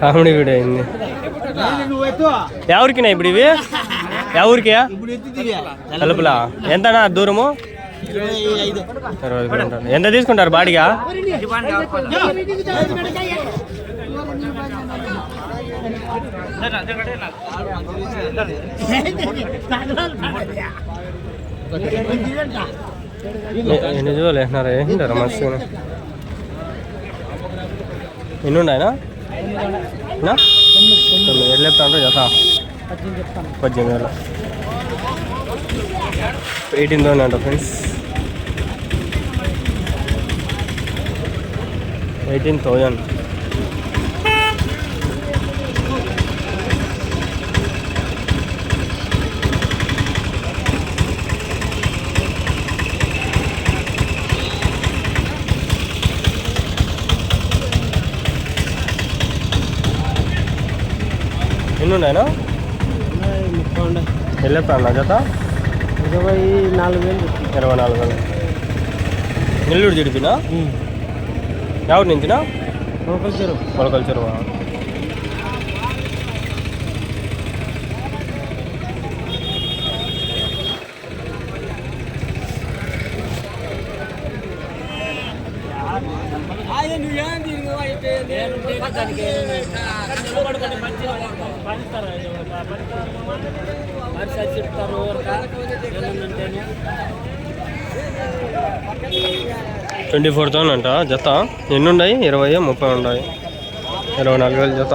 Comedy video అయింది. ఎవరికినా ఇప్పుడు ఇవి? ఎవరికా తలుపులా? ఎంతనా దూరము? 25 ఎంత తీసుకుంటారు బాడిగా? ఎన్ని చూడాలి వేసినారా మస్తు. ఎన్ని ఉన్నాయనా? ఎట్లా చెప్తా జత 18,000. 18,000 అంట ఫ్రెండ్స్. 18,000. ఎన్ని ఉన్నాయనా? 30 వెళ్ళేస్తా అన్న జత 24,000. 24,000. నెల్లూరు జిడిపినా? ఎవరి నుంచినా? మొలకల్ చెరువా? $24,000 అంట జత. ఎన్ని ఉన్నాయి? 20, 30 ఉన్నాయి. 24,000 జత.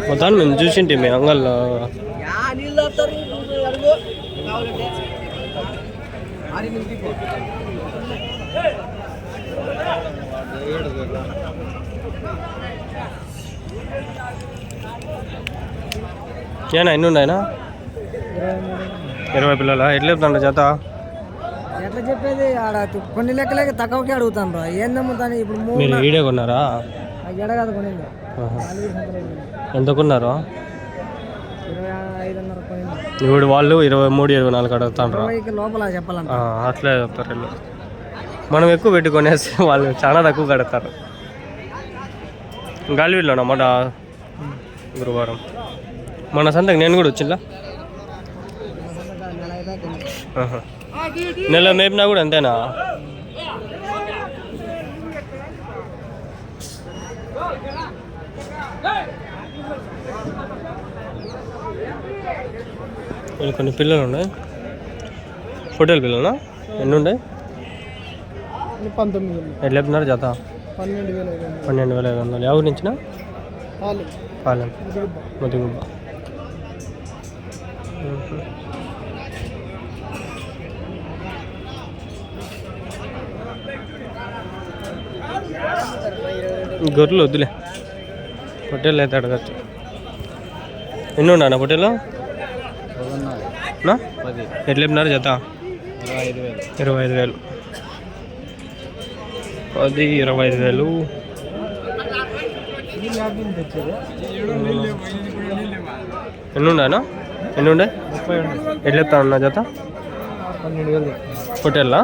మొత్తాన్ని మేము చూసింటే మీ అంగల్లో ఏనా ఎన్ని ఉన్నాయనా? 20 పిల్లలా? ఎట్లా చెప్తాండ జత? ఎట్లా చెప్పేది ఆడ కొన్ని లెక్కలకి తక్కువకి అడుగుతాను. ఏందమ్ముతాను ఇప్పుడు మీరు ఈడే కొన్నారా? ఎడగాదు కొనింది. ఎంత కొన్నారు? 25,500 కొనింది. ఇప్పుడు వాళ్ళు 23, 24 అడుగుతాను. లోపల చెప్పాలంట. అట్లే చెప్తారు వీళ్ళు. మనం ఎక్కువ పెట్టుకొనేసి వాళ్ళు చాలా తక్కువ కడతారు. గాలివీడులో అన్నమాట గురువారం. మన సంతకి నేను కూడా వచ్చిందా? నెల మేపినా కూడా అంతేనా? కొన్ని పిల్లలు ఉన్నాయి. హోటల్ పిల్లలు ఎన్ని ఉన్నాయి? 19. ఎట్లా చెప్తున్నారు జత? 12,500. ఎవరి నుంచిన? పాలెం ముదిగుబ్బ. గొర్రెలు వద్దులే, పొట్టేళ్ళు అయితే అడగచ్చు. ఎన్ని ఉన్నా పొట్టేలు? ఎట్లా చెప్పినారు జత? 25,000. 10, 25,000. ఎన్ని ఉన్నాయనా? ఎన్ని ఉండే? ఎట్లా చెప్తా ఉన్నా జత? 12,000. పొట్టేళ్ళ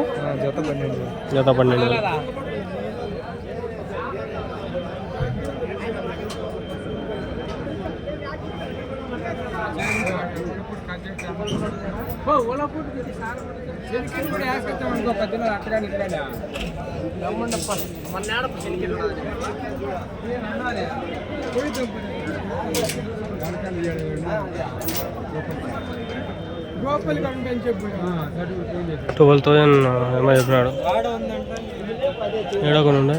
జత 12,000. $12,000 ఏమో చెప్పినాడు. ఏడా కొన్ని ఉండే?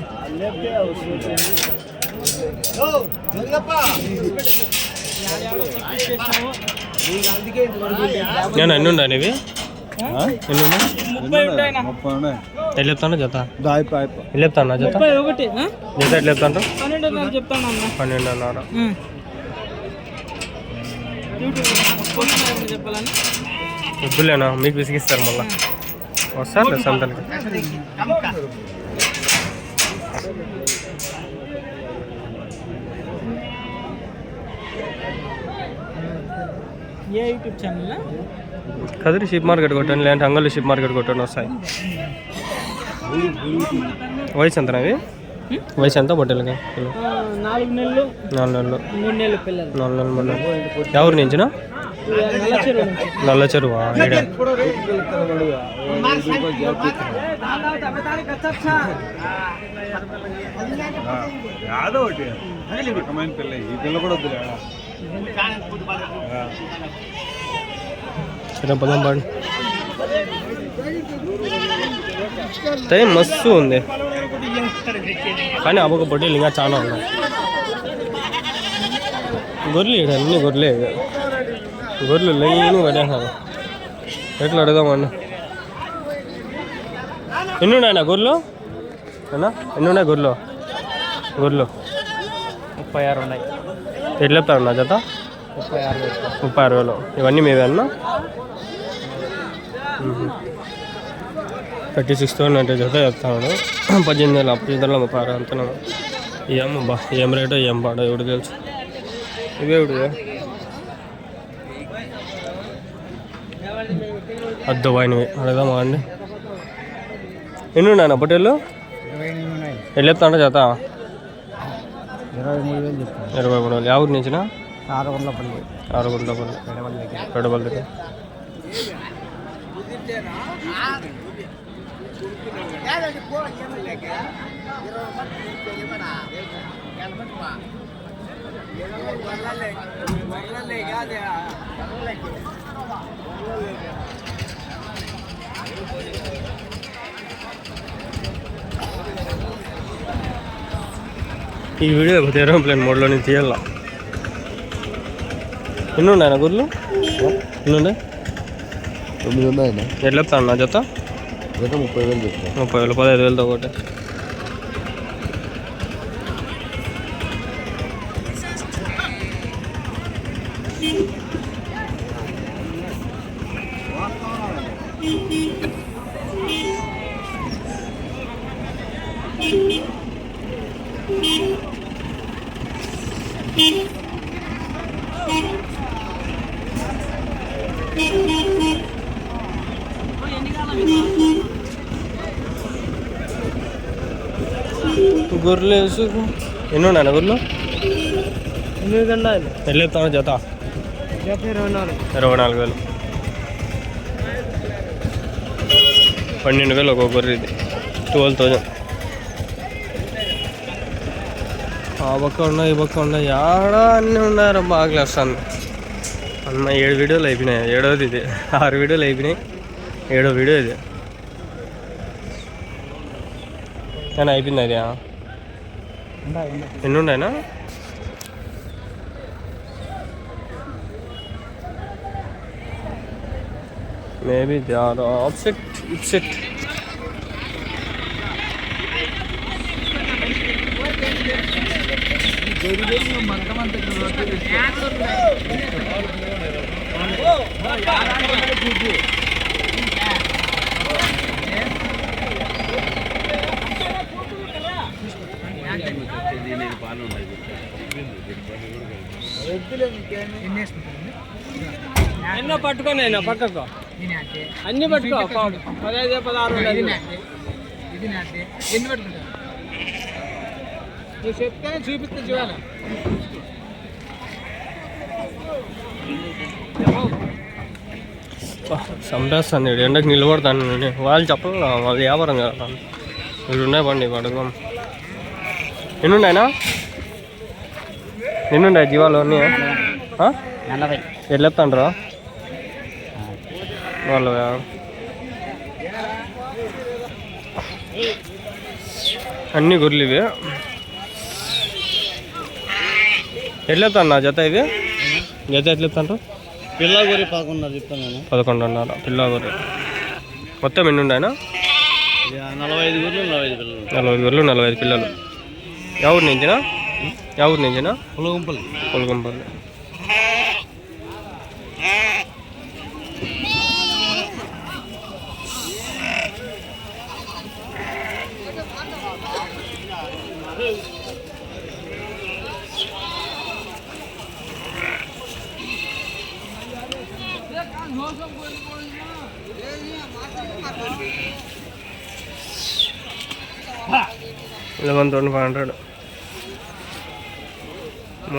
నేను ఎన్ని ఉండాలి ఇవి ఎన్ని ఉన్నాయి 30 ఎట్లా చెప్తాను జత దాయిపా ఎట్లా చెప్తాను జత ఒకటి జత ఎట్లా చెప్తాను 12.5 చెప్తాను 12.5 చెప్పాలని వద్దులేనా మీకు విసిగిస్తారు మళ్ళీ వస్తారు సంతలకి ఏ YouTube channel Kadiri sheep market కొట్టండి లేదంటే అంగళ్ళు షిప్ మార్కెట్ కొట్టండి వస్తాయి వయసు ఎంత అవి వయసు ఎంత పొట్టెలకి 4 నెలలు 4 నెలలు 3 నెలలు పిల్లలు 4 నెలలు 3 నెలలు ఎవరు నుంచినా నల్ల చెరువా పదం పాడు టైం మస్తు ఉంది కానీ అవ్వక పొట్టేలు ఇంకా చాలా ఉన్నాయి గొర్రెలు ఇక్కడ అన్ని గొర్రెలే గొర్రెలు లైన్ పడేసాను ఎట్లా అడుగుదామన్నా ఎన్ని ఉన్నాయన్నా గొర్రెలు అన్నా ఎన్ని ఉన్నాయి గొర్రెలు 36 ఉన్నాయి ఎట్లా చెప్తాను నా జత 36 వేలు ఇవన్నీ మీవే అన్నా 36,000 అంటే జత చెప్తాను 18,000 అప్పు ఇద్దరులో 36 అంటున్నాను ఏమబ్బా ఏం రేటో ఏం పాడో ఎవడు తెలుసు ఇవే ఎవడు అద్దు వాయినవి అడగదామా అండి ఎన్ని ఉన్నాయన్న పొట్టేళ్ళు ఎట్లా చెప్తాను జత 23,000 యా ఊరి నుంచిన ఆరుగుంట్లపల్లి పెడబల్లికి ఈ వీడియో ఏరోప్లేన్ మోడ్లో నేను తీయాల ఎన్ని ఉన్నాయన్న గుర్లు ఎన్ని ఉన్నాయి 9 ఉన్నాయన్న ఎట్లా చెప్తాను నా జత 30,000 చెప్తాను 30,000 15,000తో ఒకటి గొర్రెలు వేసు ఎన్ని ఉన్నాయన్న గొర్రెలు 8 గంటలు ఎట్లా చెప్తాను జత 24,000 12,000 ఒక గొర్రె ఇది 12,000 ఆ పక్క ఉన్నాయి ఈ పక్క ఉన్నాయి ఆడ అన్నీ ఉన్నారా బాగా వస్తుంది అన్న 7 వీడియోలు అయిపోయినాయి 7వది ఇది 6 వీడియోలు అయిపోయినాయి 7వ వీడియో ఇది కానీ అయిపోయింది అది ఎన్ని ఉన్నాయినా మేబీ దే ఆర్ ఆప్సెట్ ఇప్సెట్ ఎన్నో పట్టుకొని అయినా పక్కకు అన్ని పట్టుకో 15 16 ఎన్ని పట్టుకుంటా నువ్వు చెప్తేనే చూపిస్తే చూడాలి సంపేస్తాను ఎండకు నిలబడతాను నేను వాళ్ళు చెప్పాలి వాళ్ళు వ్యాపారం కదా మీరు ఉన్నాయి పండి పడుకోం ఎన్ని ఉన్నాయినా ఎన్ని ఉన్నాయి జీవాలు అన్నీ 40 ఎట్లా చెప్తాండ్రా వాళ్ళు అన్నీ గొర్రెలు ఇవి ఎట్లా చెప్తాను నా జత ఇవి జత ఎట్లా చెప్తాండ్రు పిల్ల గురి 11 చెప్తాను నేను. 11.5 పిల్ల గొర్రె. మొత్తం ఎన్ని ఉన్నాయన? 45 గొర్రెలు 45 పిల్లలు. 40 గొర్రెలు 45 పిల్లలు. ఎవరి నుంచినా? ఎవరి నుంచినా? పులగంపల్లి. $11,500.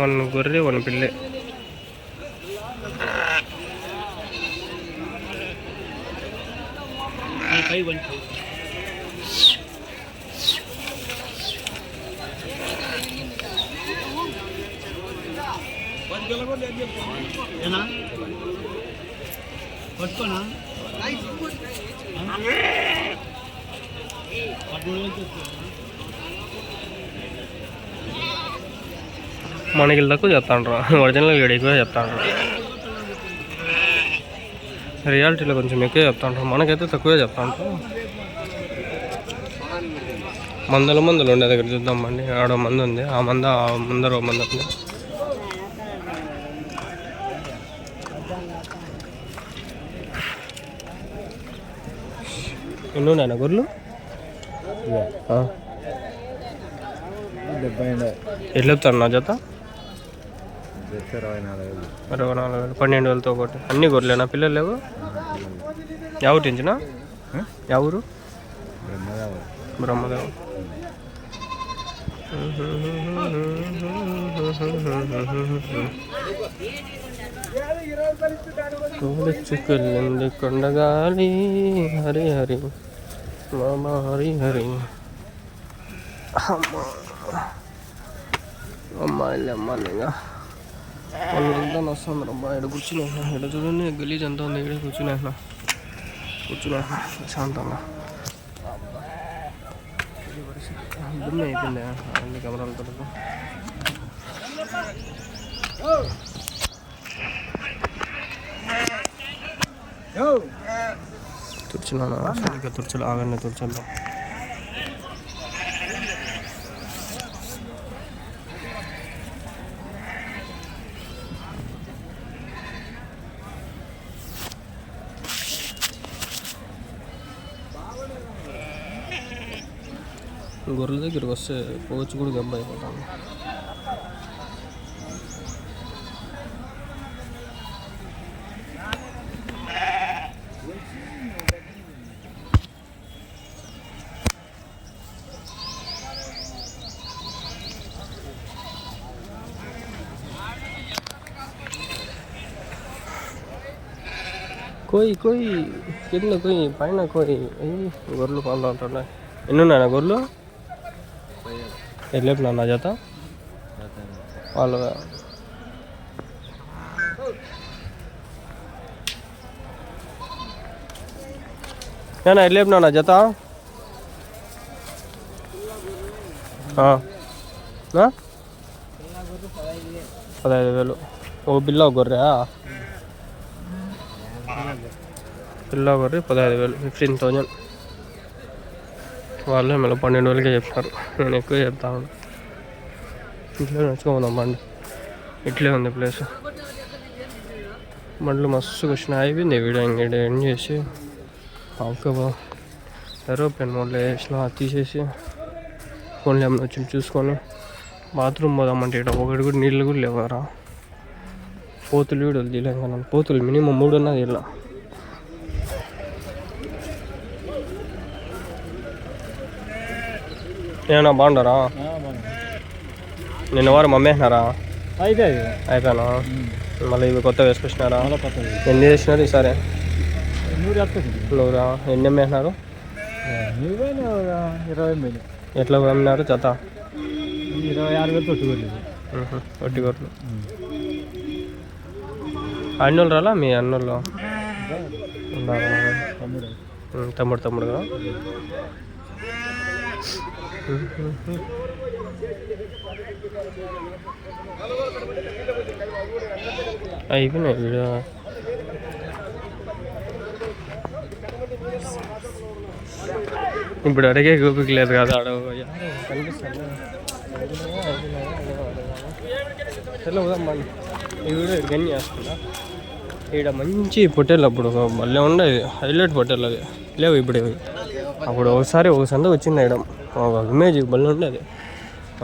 1 గొర్రె 1 పిల్లే. మనకి తక్కువ చెప్తాండ్రు, ఒరిజినల్ వీడియో ఎక్కువ చెప్తాండ్రు. రియాలిటీలో కొంచెం ఎక్కువ చెప్తాండ్రు, మనకైతే తక్కువే చెప్తాండ్రు. మందులు ఉండే దగ్గర చూద్దామండి. ఆడ మంది ఉంది, ఆ ముందర మంది ఉంది. ఎన్ని ఉన్నాయన్న గొర్రెలు? 70. ఎట్లా చెప్తాను నా జత? 24,000. 12,000తో ఒకటి. అన్ని గొర్రెలేనా? పిల్లలు లేవు? ఎవరు తెంచినా? ఎవరు? బ్రహ్మదేవ్. తోలుచుకెళ్ళింది కొండగాలి హరి హరి మామ హరి హరి. అమ్మాయిలే అమ్మాయిగా వాళ్ళంతా వస్తుంది. అమ్మా ఇక్కడ కూర్చునే, ఇక్కడ చూడండి గలీజ్ అంతా ఉంది. ఇక్కడ కూర్చునే ప్రశాంతంగా. ఇబ్బంది అయిపోయింది అన్ని కెమెరాలతో. తుడిచినాను సరిగ్గా తుడిచలు, ఆగండి తుడిచల్లో. గొర్రెల దగ్గరికి వస్తే పోవచ్చు కూడా గబ్బ అయిపోతాను. కోయి కింద కోయి పైన కోయి. గొర్రెలు పాలు అంటున్నాయి. ఎన్ని ఉన్నాయా గొర్రెలు? ఎట్లేపు నా జత వాళ్ళు? నేను ఎట్లేపు నా జత 15,000. ఓ పిల్ల గొర్రె, పిల్ల గొర్రె 15,000, 15,000. వాళ్ళు మళ్ళీ 12,000కే చెప్తారు. నేను ఎక్కువ చెప్తాను. ఇట్లే నడుచుకోదాం బండి. ఇట్లే ఉంది ప్లేస్. బండ్లు మస్తుగా వచ్చినాయి. అయిపోయింది వీడియో. ఇంకేడ ఎండ్ చేసి ఏరోప్లేన్ మోడ్లో వేసిన, తీసేసి ఫోన్లో ఏమైనా వచ్చి చూసుకొని బాత్రూమ్ పోదామంటే ఇక్కడ ఒకటి కూడా నీళ్ళు కూడా లేవరా. పోతులు వీడియోలు తీయలేం కదా. పోతులు మినిమం 3 ఉన్నది ఇలా. ఏమన్నా బాగుండారా? నిన్న వారం అమ్మేసినారా? అయిపోయానా? మళ్ళీ ఇవి కొత్త వేసుకొచ్చినారా? ఎన్ని వేసినారు ఈసారి? 100. ఎన్ని అమ్మేసినారు? 20. ఎట్లా అమ్మినారు జత? 26,000 ఒట్టి గొర్రెలు. అన్నోళ్ళు రాలా? మీ అన్నోళ్ళు ఉన్నారా? తమ్ముడు కదా. అయిపోయినాయి వీడియో. ఇప్పుడు అడిగే గోపిక లేదు కదా ఆడ కనిపిస్తుంది ఈ వీడియో గన్ చేస్తున్నా. ఇక్కడ మంచి పొట్టేలు అప్పుడు మళ్ళీ ఉండేది హైలైట్ పొట్టేలు అది లేవు ఇప్పుడు ఇవి. అప్పుడు ఒకసారి ఒక సంద వచ్చింది ఇక్కడ ఒక ఇమేజ్ బళ్ళు ఉండేది.